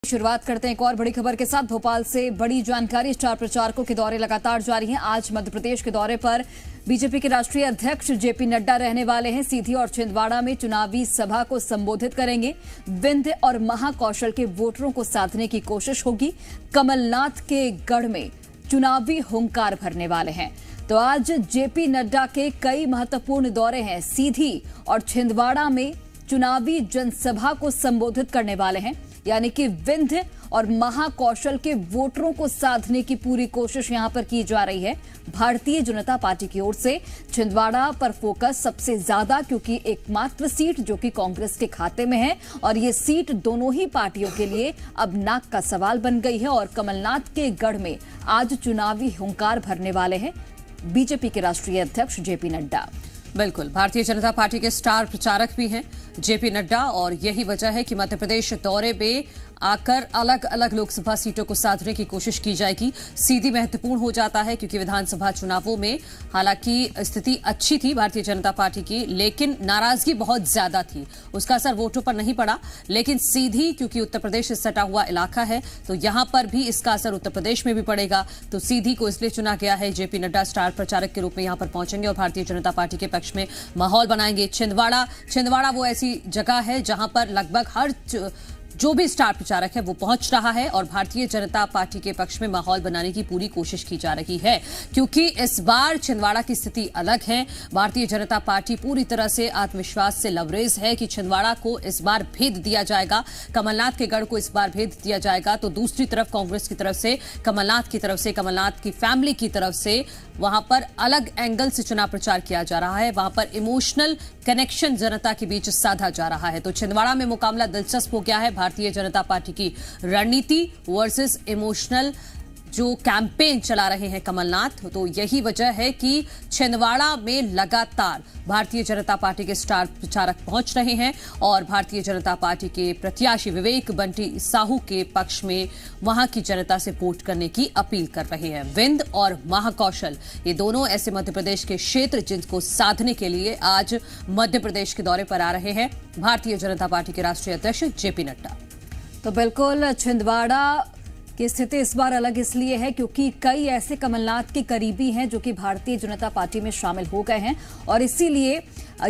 शुरुआत करते हैं एक और बड़ी खबर के साथ। भोपाल से बड़ी जानकारी। स्टार प्रचारकों के दौरे लगातार जारी हैं। आज मध्य प्रदेश के दौरे पर बीजेपी के राष्ट्रीय अध्यक्ष जेपी नड्डा रहने वाले हैं। सीधी और छिंदवाड़ा में चुनावी सभा को संबोधित करेंगे। विंध्य और महाकौशल के वोटरों को साधने की कोशिश होगी। कमलनाथ के गढ़ में चुनावी हुंकार भरने वाले हैं। तो आज जेपी नड्डा के कई महत्वपूर्ण दौरे हैं। सीधी और छिंदवाड़ा में चुनावी जनसभा को संबोधित करने वाले हैं, यानी कि विंध्य और महाकौशल के वोटरों को साधने की पूरी कोशिश यहां पर की जा रही है भारतीय जनता पार्टी की ओर से। छिंदवाड़ा पर फोकस सबसे ज्यादा, क्योंकि एकमात्र सीट जो कि कांग्रेस के खाते में है और ये सीट दोनों ही पार्टियों के लिए अब नाक का सवाल बन गई है। और कमलनाथ के गढ़ में आज चुनावी हुंकार भरने वाले हैं बीजेपी के राष्ट्रीय अध्यक्ष जेपी नड्डा। बिल्कुल, भारतीय जनता पार्टी के स्टार प्रचारक भी हैं जेपी नड्डा, और यही वजह है कि मध्य प्रदेश दौरे में आकर अलग अलग लोकसभा सीटों को साधने की कोशिश की जाएगी। सीधी महत्वपूर्ण हो जाता है क्योंकि विधानसभा चुनावों में हालांकि स्थिति अच्छी थी भारतीय जनता पार्टी की, लेकिन नाराजगी बहुत ज्यादा थी। उसका असर वोटों पर नहीं पड़ा। लेकिन सीधी, क्योंकि उत्तर प्रदेश से सटा हुआ इलाका है, तो यहां पर भी इसका असर उत्तर प्रदेश में भी पड़ेगा। तो सीधी को इसलिए चुना गया है। जेपी नड्डा स्टार प्रचारक के रूप में यहां पर पहुंचेंगे और भारतीय जनता पार्टी के पक्ष में माहौल बनाएंगे। छिंदवाड़ा वो ऐसी जगह है जहां पर लगभग हर जो भी स्टार प्रचारक है वो पहुंच रहा है और भारतीय जनता पार्टी के पक्ष में माहौल बनाने की पूरी कोशिश की जा रही है, क्योंकि इस बार छिंदवाड़ा की स्थिति अलग है। भारतीय जनता पार्टी पूरी तरह से आत्मविश्वास से लबरेज है कि छिंदवाड़ा को इस बार भेद दिया जाएगा, कमलनाथ के गढ़ को इस बार भेद दिया जाएगा। तो दूसरी तरफ कांग्रेस की तरफ से, कमलनाथ की फैमिली की तरफ से वहां पर अलग एंगल से चुनाव प्रचार किया जा रहा है। वहां पर इमोशनल कनेक्शन जनता के बीच साधा जा रहा है। तो छिंदवाड़ा में मुकाबला दिलचस्प हो गया है। भारतीय जनता पार्टी की रणनीति वर्सेस इमोशनल जो कैंपेन चला रहे हैं कमलनाथ। तो यही वजह है कि छिंदवाड़ा में लगातार भारतीय जनता पार्टी के स्टार प्रचारक पहुंच रहे हैं और भारतीय जनता पार्टी के प्रत्याशी विवेक बंटी साहू के पक्ष में वहां की जनता से वोट करने की अपील कर रहे हैं। विंध्य और महाकौशल, ये दोनों ऐसे मध्य प्रदेश के क्षेत्र जिनको साधने के लिए आज मध्य प्रदेश के दौरे पर आ रहे हैं भारतीय जनता पार्टी के राष्ट्रीय अध्यक्ष जेपी नड्डा। तो बिल्कुल, छिंदवाड़ा की स्थिति इस बार अलग इसलिए है क्योंकि कई ऐसे कमलनाथ के करीबी हैं जो कि भारतीय जनता पार्टी में शामिल हो गए हैं और इसीलिए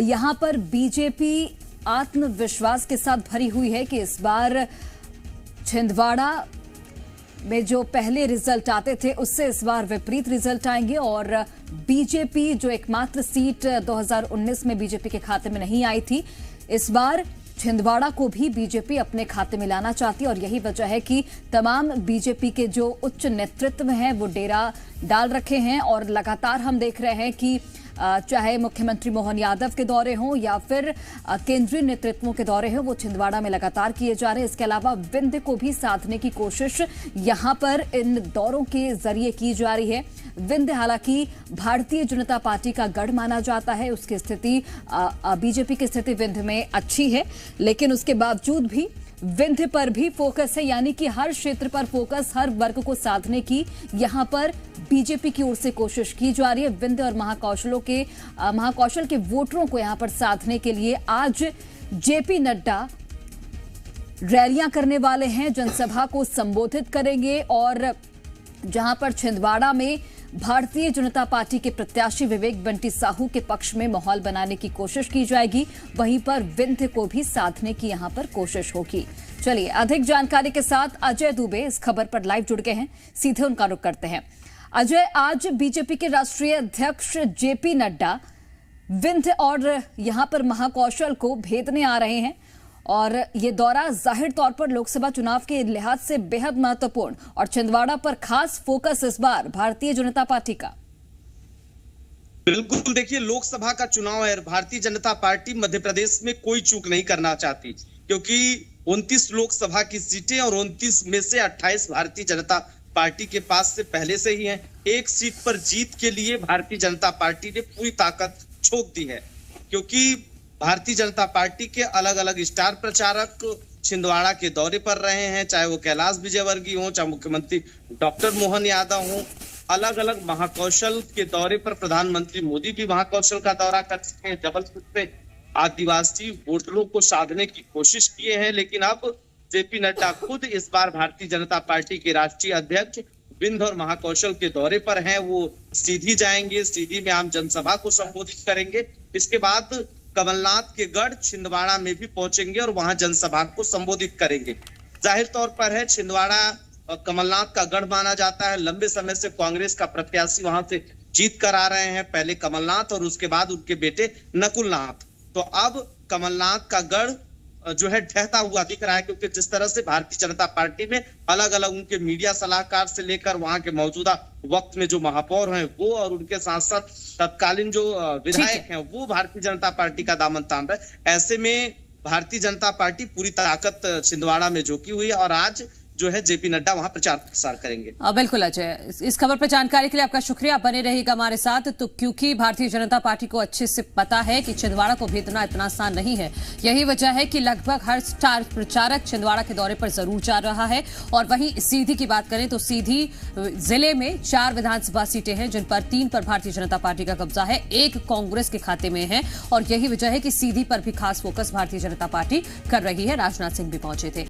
यहां पर बीजेपी आत्मविश्वास के साथ भरी हुई है कि इस बार छिंदवाड़ा में जो पहले रिजल्ट आते थे उससे इस बार विपरीत रिजल्ट आएंगे और बीजेपी जो एकमात्र सीट 2019 में बीजेपी के खाते में नहीं आई थी, इस बार छिंदवाड़ा को भी बीजेपी अपने खाते में लाना चाहती है। और यही वजह है कि तमाम बीजेपी के जो उच्च नेतृत्व हैं वो डेरा डाल रखे हैं और लगातार हम देख रहे हैं कि चाहे मुख्यमंत्री मोहन यादव के दौरे हों या फिर केंद्रीय नेतृत्वों के दौरे हों, वो छिंदवाड़ा में लगातार किए जा रहे हैं। इसके अलावा विंध्य को भी साधने की कोशिश यहां पर इन दौरों के जरिए की जा रही है। विंध्य हालांकि भारतीय जनता पार्टी का गढ़ माना जाता है, उसकी स्थिति बीजेपी की स्थिति विंध्य में अच्छी है, लेकिन उसके बावजूद भी विंध्य पर भी फोकस है, यानी कि हर क्षेत्र पर फोकस, हर वर्ग को साधने की यहां पर बीजेपी की ओर से कोशिश की जा रही है। विंध्य और महाकौशल के वोटरों को यहां पर साधने के लिए आज जेपी नड्डा रैलियां करने वाले हैं, जनसभा को संबोधित करेंगे और जहां पर छिंदवाड़ा में भारतीय जनता पार्टी के प्रत्याशी विवेक बंटी साहू के पक्ष में माहौल बनाने की कोशिश की जाएगी, वहीं पर विंध्य को भी साधने की यहां पर कोशिश होगी। चलिए, अधिक जानकारी के साथ अजय दुबे इस खबर पर लाइव जुड़ गए हैं, सीधे उनका रुख करते हैं। अजय, आज बीजेपी के राष्ट्रीय अध्यक्ष जेपी नड्डा विंध्य और यहां पर महाकौशल को भेदने आ रहे हैं और ये दौरा जाहिर तौर पर लोकसभा चुनाव के लिहाज से बेहद महत्वपूर्ण और छिंदवाड़ा पर खास फोकस इस बार भारतीय जनता पार्टी का। बिल्कुल, देखिए, लोकसभा का चुनाव है, भारतीय जनता पार्टी मध्य प्रदेश में कोई चूक नहीं करना चाहती क्योंकि 29 लोकसभा की सीटें और 29 में से 28 भारतीय जनता पार्टी के पास से पहले से ही हैं। एक सीट पर जीत के लिए भारतीय जनता पार्टी ने पूरी ताकत झोंक दी है क्योंकि भारतीय जनता पार्टी के अलग अलग स्टार प्रचारक छिंदवाड़ा के दौरे पर रहे हैं, चाहे वो कैलाश विजयवर्गीय हो, चाहे मुख्यमंत्री डॉक्टर मोहन यादव हो। अलग अलग महाकौशल के दौरे पर प्रधानमंत्री मोदी भी महाकौशल का दौरा कर चुके हैं। जबलपुर पे आदिवासी वोटरों को साधने की कोशिश किए हैं, लेकिन अब जेपी नड्डा खुद इस बार भारतीय जनता पार्टी के राष्ट्रीय अध्यक्ष विंध्य और महाकौशल के दौरे पर हैं। वो सीधी जाएंगे, सीधी में आम जनसभा को संबोधित करेंगे। इसके बाद कमलनाथ के गढ़ छिंदवाड़ा में भी पहुंचेंगे और वहां जनसभा को संबोधित करेंगे। जाहिर तौर पर है छिंदवाड़ा कमलनाथ का गढ़ माना जाता है। लंबे समय से कांग्रेस का प्रत्याशी वहां से जीत कर आ रहे हैं, पहले कमलनाथ और उसके बाद उनके बेटे नकुलनाथ। तो अब कमलनाथ का गढ़ जो है ढहता हुआ दिख रहा है, क्योंकि जिस तरह से भारतीय जनता पार्टी में अलग अलग उनके मीडिया सलाहकार से लेकर वहां के मौजूदा वक्त में जो महापौर हैं वो और उनके साथ साथ तत्कालीन जो विधायक हैं वो भारतीय जनता पार्टी का दामन थाम रहे। ऐसे में भारतीय जनता पार्टी पूरी ताकत छिंदवाड़ा में झोंकी हुई है और आज जो है जेपी नड्डा वहां प्रचार प्रसार करेंगे। बिल्कुल अजय, इस खबर पर जानकारी के लिए आपका शुक्रिया। आप बने रहिएगा हमारे साथ। तो क्योंकि भारतीय जनता पार्टी को अच्छे से पता है कि छिंदवाड़ा को भेजना इतना आसान नहीं है, यही वजह है कि लगभग हर स्टार प्रचारक छिंदवाड़ा के दौरे पर जरूर जा रहा है। और वहीं सीधी की बात करें तो सीधी जिले में 4 विधानसभा सीटें हैं, जिन पर 3 पर भारतीय जनता पार्टी का कब्जा है, 1 कांग्रेस के खाते में है। और यही वजह है कि सीधी पर भी खास फोकस भारतीय जनता पार्टी कर रही है। राजनाथ सिंह भी पहुंचे थे।